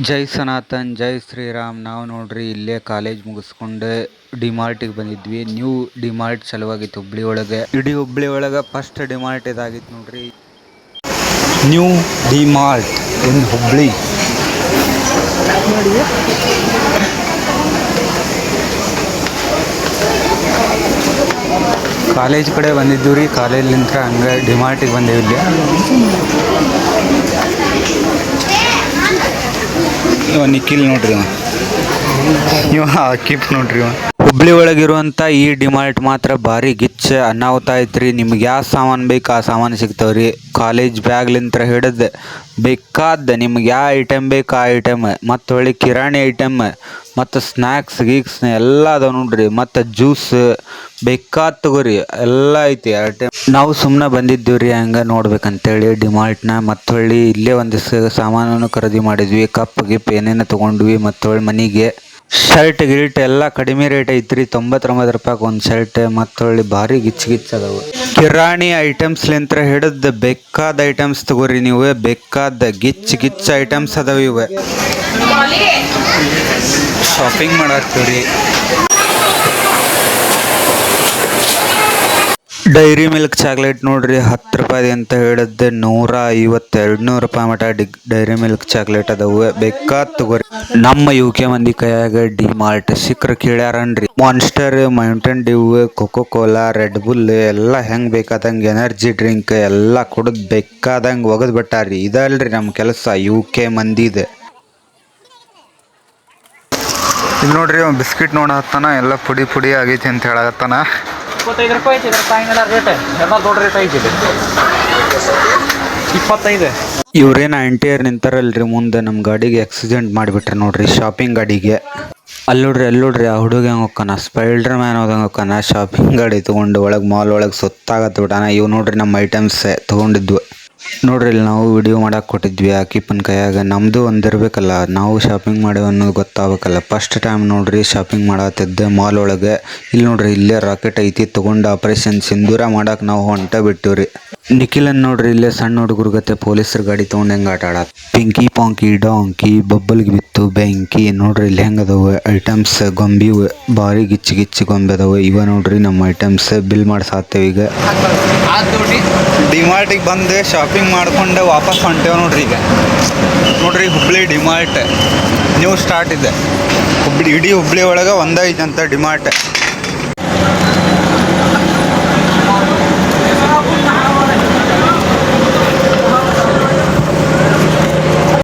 ಜೈ ಸನಾತನ್ ಜೈ ಶ್ರೀರಾಮ್. ನಾವು ನೋಡ್ರಿ ಇಲ್ಲೇ ಕಾಲೇಜ್ ಮುಗಿಸ್ಕೊಂಡು ಡಿಮಾರ್ಟಿಗೆ ಬಂದಿದ್ವಿ. ನ್ಯೂ ಡಿಮಾರ್ಟ್ ಚಲುವಾಗಿತ್ತು ಹುಬ್ಳಿ ಒಳಗೆ. ಇಡೀ ಹುಬ್ಳಿ ಒಳಗೆ ಫಸ್ಟ್ ಡಿಮಾರ್ಟ್ ಇದಾಗಿತ್ತು ನೋಡ್ರಿ. ನ್ಯೂ ಡಿಮಾರ್ಟ್ ಇನ್ ಹುಬ್ಳಿ. ಕಾಲೇಜ್ ಕಡೆ ಬಂದಿದ್ದೀವಿ ರೀ. ಕಾಲೇಜ್ಲಿಂದ ಹಂಗೆ ಡಿಮಾರ್ಟಿಗೆ ಬಂದೇವಿ ಇಲ್ಲಿ. ಇವ ನಿಖಿಲ್ ನೋಡ್ರಿ, ಇವ ಆಕಿಪ್ ನೋಡ್ರಿ. ಹುಬ್ಳಿ ಒಳಗಿರುವಂಥ ಈ ಡಿಮಾರ್ಟ್ ಮಾತ್ರ ಭಾರಿ ಗಿಚ್ಚ ಅನಾಹುತ ಐತ್ರಿ. ನಿಮ್ಗೆ ಯಾವ ಸಾಮಾನು ಬೇಕು ಆ ಸಾಮಾನು ಸಿಗ್ತಾವ್ರಿ. ಕಾಲೇಜ್ ಬ್ಯಾಗ್ಲಿಂತ್ರ ಹಿಡಿದು ಬೇಕಾದ ನಿಮ್ಗೆ ಯಾವ ಐಟಮ್ ಬೇಕು ಆ ಐಟಮ್, ಮತ್ತು ಒಳ್ಳೆ ಕಿರಾಣಿ ಐಟಮ್, ಮತ್ತು ಸ್ನ್ಯಾಕ್ಸ್ ಗೀಕ್ಸ್ ಎಲ್ಲ ಅದಾವ ನೋಡ್ರಿ. ಮತ್ತು ಜ್ಯೂಸ್ ಬೇಕಾದ ತಗೋರಿ, ಎಲ್ಲ ಐತಿ ಐಟಮ್. ನಾವು ಸುಮ್ಮನೆ ಬಂದಿದ್ದೀವಿ ರೀ ಹಂಗೆ ನೋಡ್ಬೇಕಂತೇಳಿ ಡಿಮಾರ್ಟ್ನ. ಮತ್ತು ಹೊಳ್ಳಿ ಇಲ್ಲೇ ಒಂದಿಷ್ಟು ಸಾಮಾನನ್ನು ಖರೀದಿ ಮಾಡಿದ್ವಿ. ಕಪ್ ಗಿಪ್ ಏನೇನು ತೊಗೊಂಡ್ವಿ. ಮತ್ತು ಹೊಳ್ಳಿ ಮನೆಗೆ ಶರ್ಟ್ ಗಿರ್ಟ್ ಎಲ್ಲ ಕಡಿಮೆ ರೇಟ್ ಐತ್ರಿ. 99 ರೂಪಾಯಿಗೆ ಒಂದು ಶರ್ಟ್. ಮತ್ತು ಹೊಳ್ಳಿ ಭಾರಿ ಗಿಚ್ಚ ಅದಾವು. ಕಿರಾಣಿ ಐಟಮ್ಸ್ಲಿಂತ್ರ ಹಿಡಿದು ಬೇಕಾದ ಐಟಮ್ಸ್ ತಗೋರಿ ನೀವು. ಬೇಕಾದ ಗಿಚ್ಚ ಐಟಮ್ಸ್ ಅದಾವ ಇವೆ. ಶಾಪಿಂಗ್ ಮಾಡತ್ತೀವ್ರಿ. ಡೈರಿ ಮಿಲ್ಕ್ ಚಾಕ್ಲೇಟ್ ನೋಡ್ರಿ, 10 ರೂಪಾಯಿ ಅಂತ ಹಿಡಿದು 150 200 ರೂಪಾಯಿ ಮಟ ಡೈರಿ ಮಿಲ್ಕ್ ಚಾಕ್ಲೇಟ್ ಅದಾವು. ಬೇಕಾದ ತಗೋರಿ. ನಮ್ಮ UK ಮಂದಿ ಕೈಯಾಗ ಡಿಮಾರ್ಟ್ ಸಿಕ್ಕ್ರ ಕೇಳ್ಯಾರನ್ರಿ. Monster, Mountain Dew, Coca Cola, Red Bull ಎಲ್ಲ ಹೆಂಗೆ ಬೇಕಾದಂಗೆ ಎನರ್ಜಿ ಡ್ರಿಂಕ್ ಎಲ್ಲ ಕುಡಿದು ಬೇಕಾದಂಗೆ ಒಗದ್ ಬಿಟ್ಟಾರ್ರಿ. ಇದಲ್ರಿ ನಮ್ಮ ಕೆಲಸ UK ಮಂದಿದೆ. ಇದು ನೋಡ್ರಿ, ಬಿಸ್ಕಿಟ್ ನೋಡತ್ತಾನ ಎಲ್ಲ ಪುಡಿ ಆಗೈತಿ ಅಂತ ಹೇಳತ್ತಾನ. 25 ರೂಪಾಯಿ ಐತಿ ರೇಟ್. ಎಲ್ಲ ದೊಡ್ಡ ರೇಟ್ ಐತಿ 25. ಇವ್ರೇನು ಆಂಟಿಯರ್ ನಿಂತಾರಲ್ರಿ ಮುಂದೆ, ನಮ್ಮ ಗಾಡಿಗೆ ಆಕ್ಸಿಡೆಂಟ್ ಮಾಡಿಬಿಟ್ರೆ ನೋಡ್ರಿ. ಶಾಪಿಂಗ್ ಗಾಡಿಗೆ ಅಲ್ಲಿ ನೋಡ್ರಿ ಆ ಹುಡುಗ ಹೆಂಗೆ ಹೋಗ್ತಾನ, ಸ್ಪೈಡರ್ ಮ್ಯಾನ್ ಹೋದಂಗೆ ಹೋಗ್ತಾನ. ಶಾಪಿಂಗ್ ಗಾಡಿ ತೊಗೊಂಡು ಒಳಗೆ ಮಾಲ್ ಒಳಗೆ ಸುತ್ತಾಗತ್ತ ಬಿಟ್ಟಾನ. ಇವು ನೋಡ್ರಿ ನಮ್ಮ ಐಟಮ್ಸ್ ತೊಗೊಂಡಿದ್ವು ನೋಡ್ರಿ. ಇಲ್ಲಿ ನಾವು ವಿಡಿಯೋ ಮಾಡಕ್ಕೆ ಕೊಟ್ಟಿದ್ವಿ ಆಕಿಪ್ಪನ ಕೈಯಾಗ. ನಮ್ಮದು ಒಂದಿರ್ಬೇಕಲ್ಲ, ನಾವು ಶಾಪಿಂಗ್ ಮಾಡೇವು ಅನ್ನೋದು ಗೊತ್ತಾಗಬೇಕಲ್ಲ. ಫಸ್ಟ್ ಟೈಮ್ ನೋಡ್ರಿ ಶಾಪಿಂಗ್ ಮಾಡತ್ತಿದ್ದೆ ಮಾಲ್ ಒಳಗೆ. ಇಲ್ಲಿ ನೋಡ್ರಿ ಇಲ್ಲೇ ರಾಕೆಟ್ ಐತಿ ತೊಗೊಂಡು ಆಪರೇಷನ್ ಸಿಂಧೂರ ಮಾಡಕ್ಕೆ ನಾವು ಹೊಂಟ ಬಿಟ್ಟಿವ್ರಿ. ನಿಖಿಲನ್ ನೋಡ್ರಿ ಇಲ್ಲೇ ಸಣ್ಣ ಹುಡುಗರ ಗತೆ ಪೊಲೀಸರ ಗಾಡಿ ತೊಗೊಂಡು ಹೆಂಗೆ ಆಟ ಆಡತ್ತೆ. ಪಿಂಕಿ ಪಾಂಕಿ ಡಾಂಕಿ ಬಬ್ಬಲ್ಗೆ ಬಿತ್ತು ಬೆಂಕಿ ನೋಡ್ರಿ. ಇಲ್ಲಿ ಹೆಂಗೆ ಅದಾವೆ ಐಟಮ್ಸ್. ಗೊಂಬಿವು ಭಾರಿ ಗಿಚ್ಚಿ ಗೊಂಬೆ ಅದಾವೆ. ಇವ ನೋಡ್ರಿ ನಮ್ಮ ಐಟಮ್ಸ್. ಬಿಲ್ ಮಾಡ್ಸಾತ್ತೇವೆ ಈಗ. ಡಿಮಾರ್ಟಿಗೆ ಬಂದು ಶಾಪಿಂಗ್ ಮಾಡ್ಕೊಂಡು ವಾಪಸ್ ಹೊಂಟೇವೆ ನೋಡ್ರಿ ಈಗ. ನೋಡ್ರಿ ಹುಬ್ಳಿ ಡಿಮಾರ್ಟ್ ನ್ಯೂ ಸ್ಟಾರ್ಟ್ ಇದೆ. ಇಡೀ ಹುಬ್ಳಿ ಒಳಗೆ ಒಂದೈತೆ ಅಂತ ಡಿಮಾರ್ಟ್.